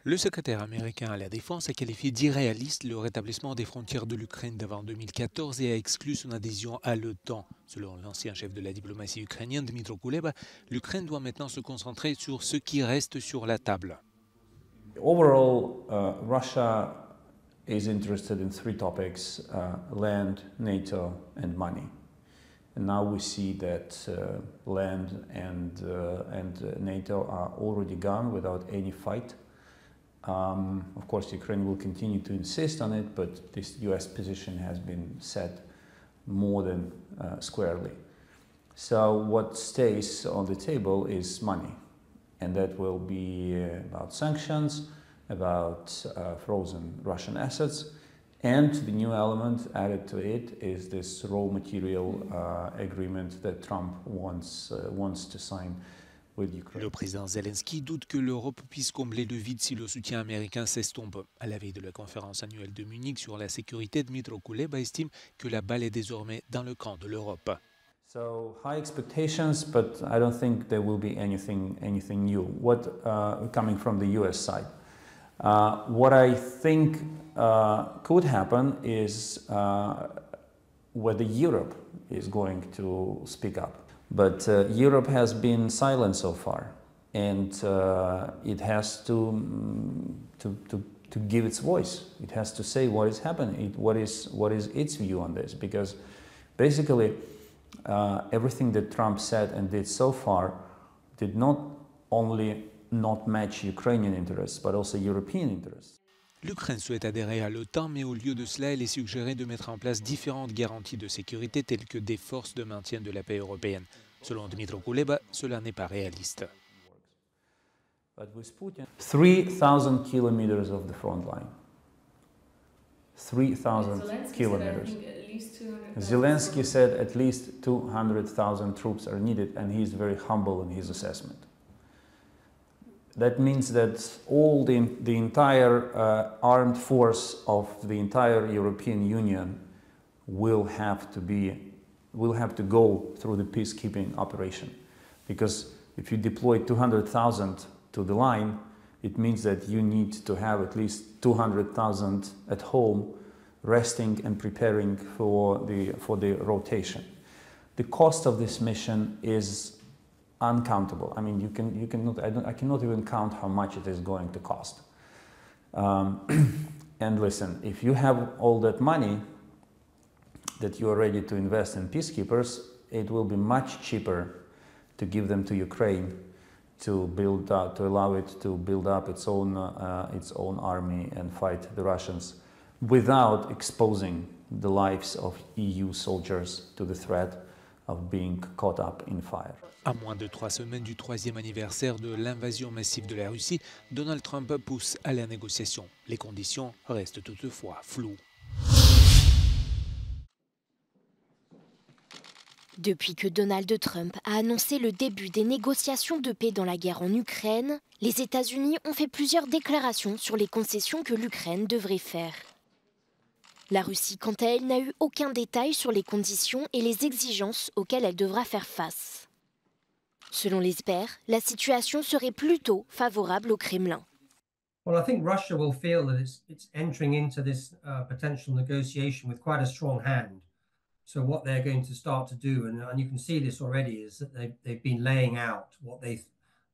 Le secrétaire américain à la Défense a qualifié d'irréaliste le rétablissement des frontières de l'Ukraine d'avant 2014 et a exclu son adhésion à l'OTAN. Selon l'ancien chef de la diplomatie ukrainienne, Dmytro Kuleba, l'Ukraine doit maintenant se concentrer sur ce qui reste sur la table. Overall, Russia is interested in three topics: land, NATO, and money. And now we see that land and NATO are already gone without any fight. Of course, Ukraine will continue to insist on it, but this US position has been set more than squarely. So what stays on the table is money, and that will be about sanctions, about frozen Russian assets, and the new element added to it is this raw material agreement that Trump wants to sign. Le président Zelensky doute que l'Europe puisse combler le vide si le soutien américain s'estompe. À la veille de la conférence annuelle de Munich sur la sécurité, Dmytro Kuleba estime que la balle est désormais dans le camp de l'Europe. So high expectations, but I don't think there will be anything new. What coming from the U.S. side? What I think could happen is whether Europe is going to speak up. But Europe has been silent so far, and it has to give its voice. It has to say what is happening, what is its view on this, because basically everything that Trump said and did so far did not only not match Ukrainian interests, but also European interests. L'Ukraine souhaite adhérer à l'OTAN, mais au lieu de cela, il est suggéré de mettre en place différentes garanties de sécurité telles que des forces de maintien de la paix européennes. Selon Dmytro Kuleba, cela n'est pas réaliste. 3,000 kilometers of the front line. 3,000 kilometers. Zelensky said at least 200,000 troops are needed, and he is very humble in his assessment. That means that all the entire armed force of the entire European Union will have to go through the peacekeeping operation, because if you deploy 200,000 to the line, it means that you need to have at least 200,000 at home, resting and preparing for the rotation. The cost of this mission is uncountable. I mean, I cannot even count how much it is going to cost. And listen, if you have all that money that you are ready to invest in peacekeepers, it will be much cheaper to give them to Ukraine to allow it to build up its own army and fight the Russians without exposing the lives of EU soldiers to the threat of being caught up in fire. À moins de 3 semaines du 3e anniversaire de l'invasion massive de la Russie, Donald Trump pousse à la négociation. Les conditions restent toutefois floues. Depuis que Donald Trump a annoncé le début des négociations de paix dans la guerre en Ukraine, les États-Unis ont fait plusieurs déclarations sur les concessions que l'Ukraine devrait faire. La Russie, quant à elle, n'a eu aucun détail sur les conditions et les exigences auxquelles elle devra faire face. Selon les experts, la situation serait plutôt favorable au Kremlin. Well, I think Russia will feel that it's entering into this potential negotiation with quite a strong hand. So what they're going to start to do, and you can see this already, is that they've been laying out what they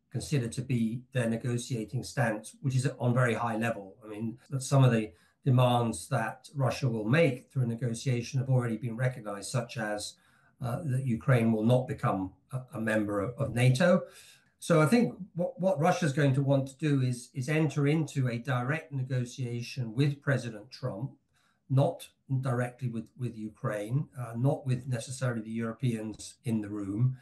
consider to be their negotiating stance, which is on very high level. I mean, some of the demands that Russia will make through a negotiation have already been recognized, such as that Ukraine will not become a member of NATO. So I think what Russia's going to want to do is enter into a direct negotiation with President Trump, not directly with Ukraine, not with necessarily the Europeans in the room.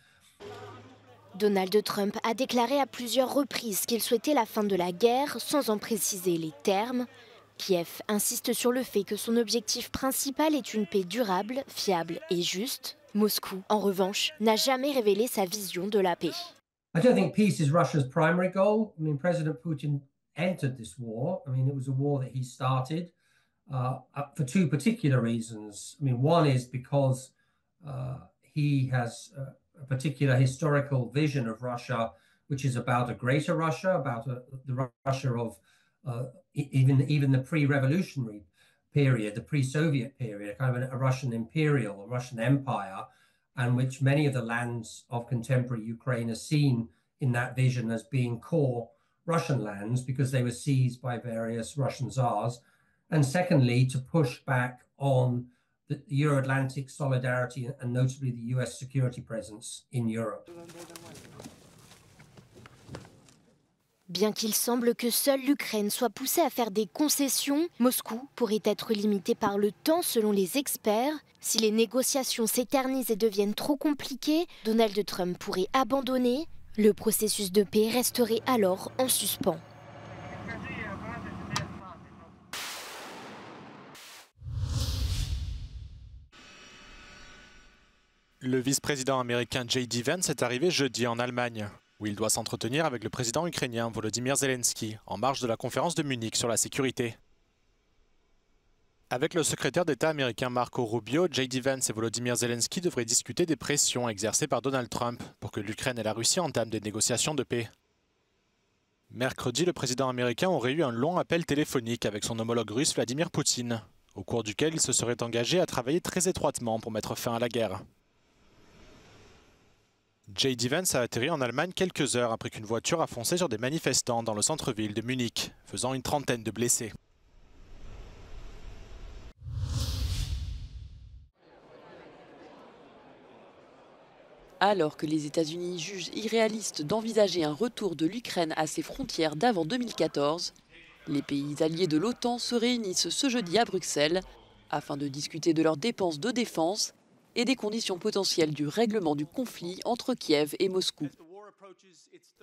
Donald Trump a déclaré à plusieurs reprises qu'il souhaitait la fin de la guerre sans en préciser les termes. Kiev insiste sur le fait que son objectif principal est une paix durable, fiable et juste. Moscou, en revanche, n'a jamais révélé sa vision de la paix. I don't think peace is Russia's primary goal. I mean, President Putin entered this war. I mean, it was a war that he started for two particular reasons. I mean, one is because he has a particular historical vision of Russia, which is about a greater Russia, about the Russia of even the pre-revolutionary period, the pre-Soviet period, kind of a Russian imperial, a Russian empire, and which many of the lands of contemporary Ukraine are seen in that vision as being core Russian lands because they were seized by various Russian czars. And secondly, to push back on the Euro-Atlantic solidarity and notably the US security presence in Europe. Bien qu'il semble que seule l'Ukraine soit poussée à faire des concessions, Moscou pourrait être limité par le temps selon les experts. Si les négociations s'éternisent et deviennent trop compliquées, Donald Trump pourrait abandonner. Le processus de paix resterait alors en suspens. Le vice-président américain J.D. Vance est arrivé jeudi en Allemagne, où il doit s'entretenir avec le président ukrainien Volodymyr Zelensky, en marge de la conférence de Munich sur la sécurité. Avec le secrétaire d'État américain Marco Rubio, J.D. Vance et Volodymyr Zelensky devraient discuter des pressions exercées par Donald Trump pour que l'Ukraine et la Russie entament des négociations de paix. Mercredi, le président américain aurait eu un long appel téléphonique avec son homologue russe Vladimir Poutine, au cours duquel il se serait engagé à travailler très étroitement pour mettre fin à la guerre. J.D. Vance a atterri en Allemagne quelques heures après qu'une voiture a foncé sur des manifestants dans le centre-ville de Munich, faisant une trentaine de blessés. Alors que les États-Unis jugent irréaliste d'envisager un retour de l'Ukraine à ses frontières d'avant 2014, les pays alliés de l'OTAN se réunissent ce jeudi à Bruxelles afin de discuter de leurs dépenses de défense et des conditions potentielles du règlement du conflit entre Kiev et Moscou.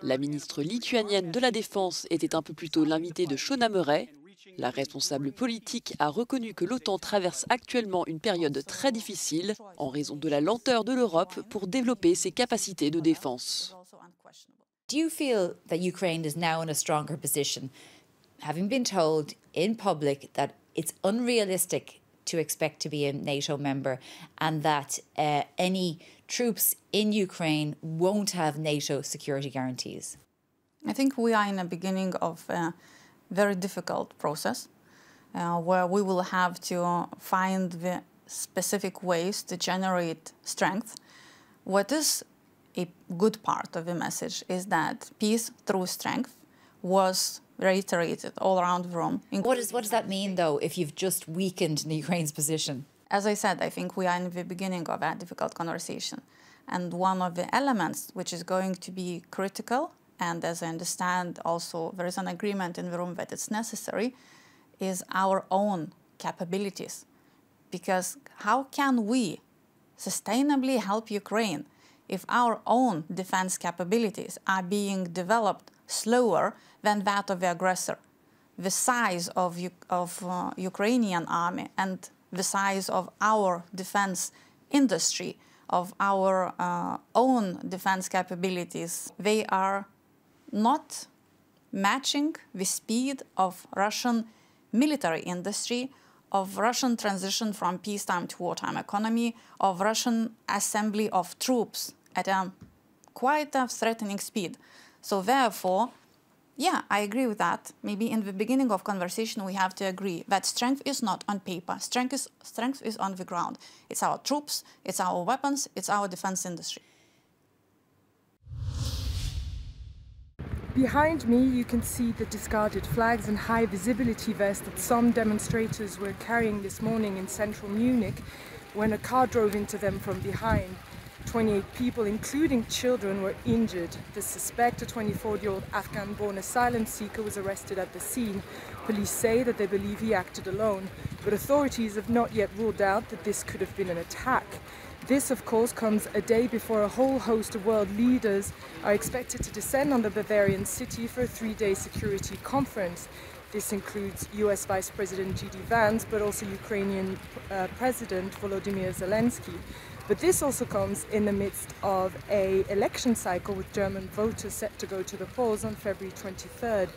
La ministre lituanienne de la Défense était un peu plus tôt l'invitée de Shona Murray. La responsable politique a reconnu que l'OTAN traverse actuellement une période très difficile en raison de la lenteur de l'Europe pour développer ses capacités de défense. Do you feel that Ukraine is now in a stronger position, having been told in public that it's unrealistic to expect to be a NATO member and that any troops in Ukraine won't have NATO security guarantees? I think we are in the beginning of a very difficult process where we will have to find the specific ways to generate strength. What is a good part of the message is that peace through strength was reiterated all around the room. What does that mean, though, if you've just weakened Ukraine's position? As I said, I think we are in the beginning of a difficult conversation. And one of the elements which is going to be critical, and as I understand also there is an agreement in the room that it's necessary, is our own capabilities. Because how can we sustainably help Ukraine if our own defense capabilities are being developed slower than that of the aggressor? The size of Ukrainian army and the size of our defense industry, of our own defense capabilities, they are not matching the speed of Russian military industry, of Russian transition from peacetime to wartime economy, of Russian assembly of troops at a quite a threatening speed. So therefore, yeah, I agree with that. Maybe in the beginning of conversation we have to agree that strength is not on paper. Strength is on the ground. It's our troops, it's our weapons, it's our defense industry. Behind me you can see the discarded flags and high visibility vests that some demonstrators were carrying this morning in central Munich when a car drove into them from behind. 28 people, including children, were injured. The suspect, a 24-year-old Afghan-born asylum seeker, was arrested at the scene. Police say that they believe he acted alone, but authorities have not yet ruled out that this could have been an attack. This, of course, comes a day before a whole host of world leaders are expected to descend on the Bavarian city for a 3-day security conference. This includes US Vice President J.D. Vance, but also Ukrainian President Volodymyr Zelensky. But this also comes in the midst of an election cycle with German voters set to go to the polls on February 23rd.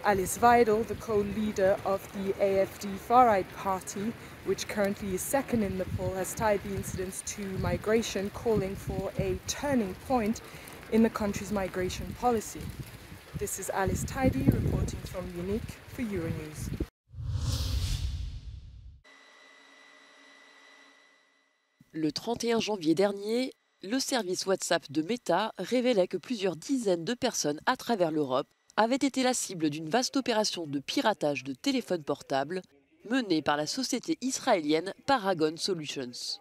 Alice Weidel, the co-leader of the AfD far-right party, which currently is second in the poll, has tied the incidents to migration, calling for a turning point in the country's migration policy. This is Alice Tidy reporting from Munich for Euronews. Le 31 janvier dernier, le service WhatsApp de Meta révélait que plusieurs dizaines de personnes à travers l'Europe avaient été la cible d'une vaste opération de piratage de téléphones portables menée par la société israélienne Paragon Solutions.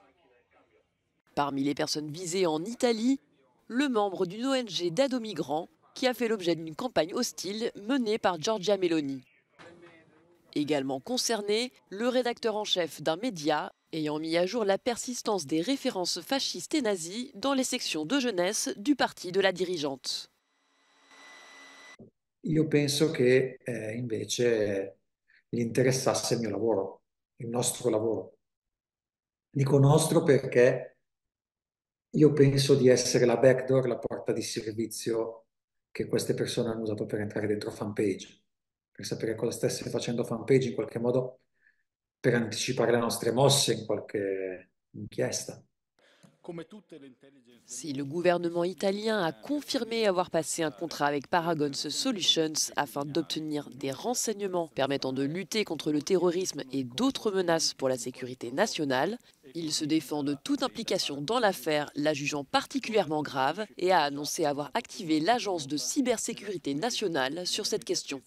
Parmi les personnes visées en Italie, le membre d'une ONG d'aide aux migrants qui a fait l'objet d'une campagne hostile menée par Giorgia Meloni. Également concerné, le rédacteur en chef d'un média ayant mis à jour la persistance des références fascistes et nazies dans les sections de jeunesse du parti de la dirigeante. Io penso che invece gli interessasse il mio lavoro, il nostro lavoro. Dico nostro perché io penso di essere la backdoor, la porta di servizio che queste persone hanno usato per entrare dentro fanpage, per sapere cosa stesse facendo fanpage in qualche modo, per anticipare le nostre mosse in qualche inchiesta. Si le gouvernement italien a confirmé avoir passé un contrat avec Paragon Solutions afin d'obtenir des renseignements permettant de lutter contre le terrorisme et d'autres menaces pour la sécurité nationale, il se défend de toute implication dans l'affaire, la jugeant particulièrement grave, et a annoncé avoir activé l'agence de cybersécurité nationale sur cette question.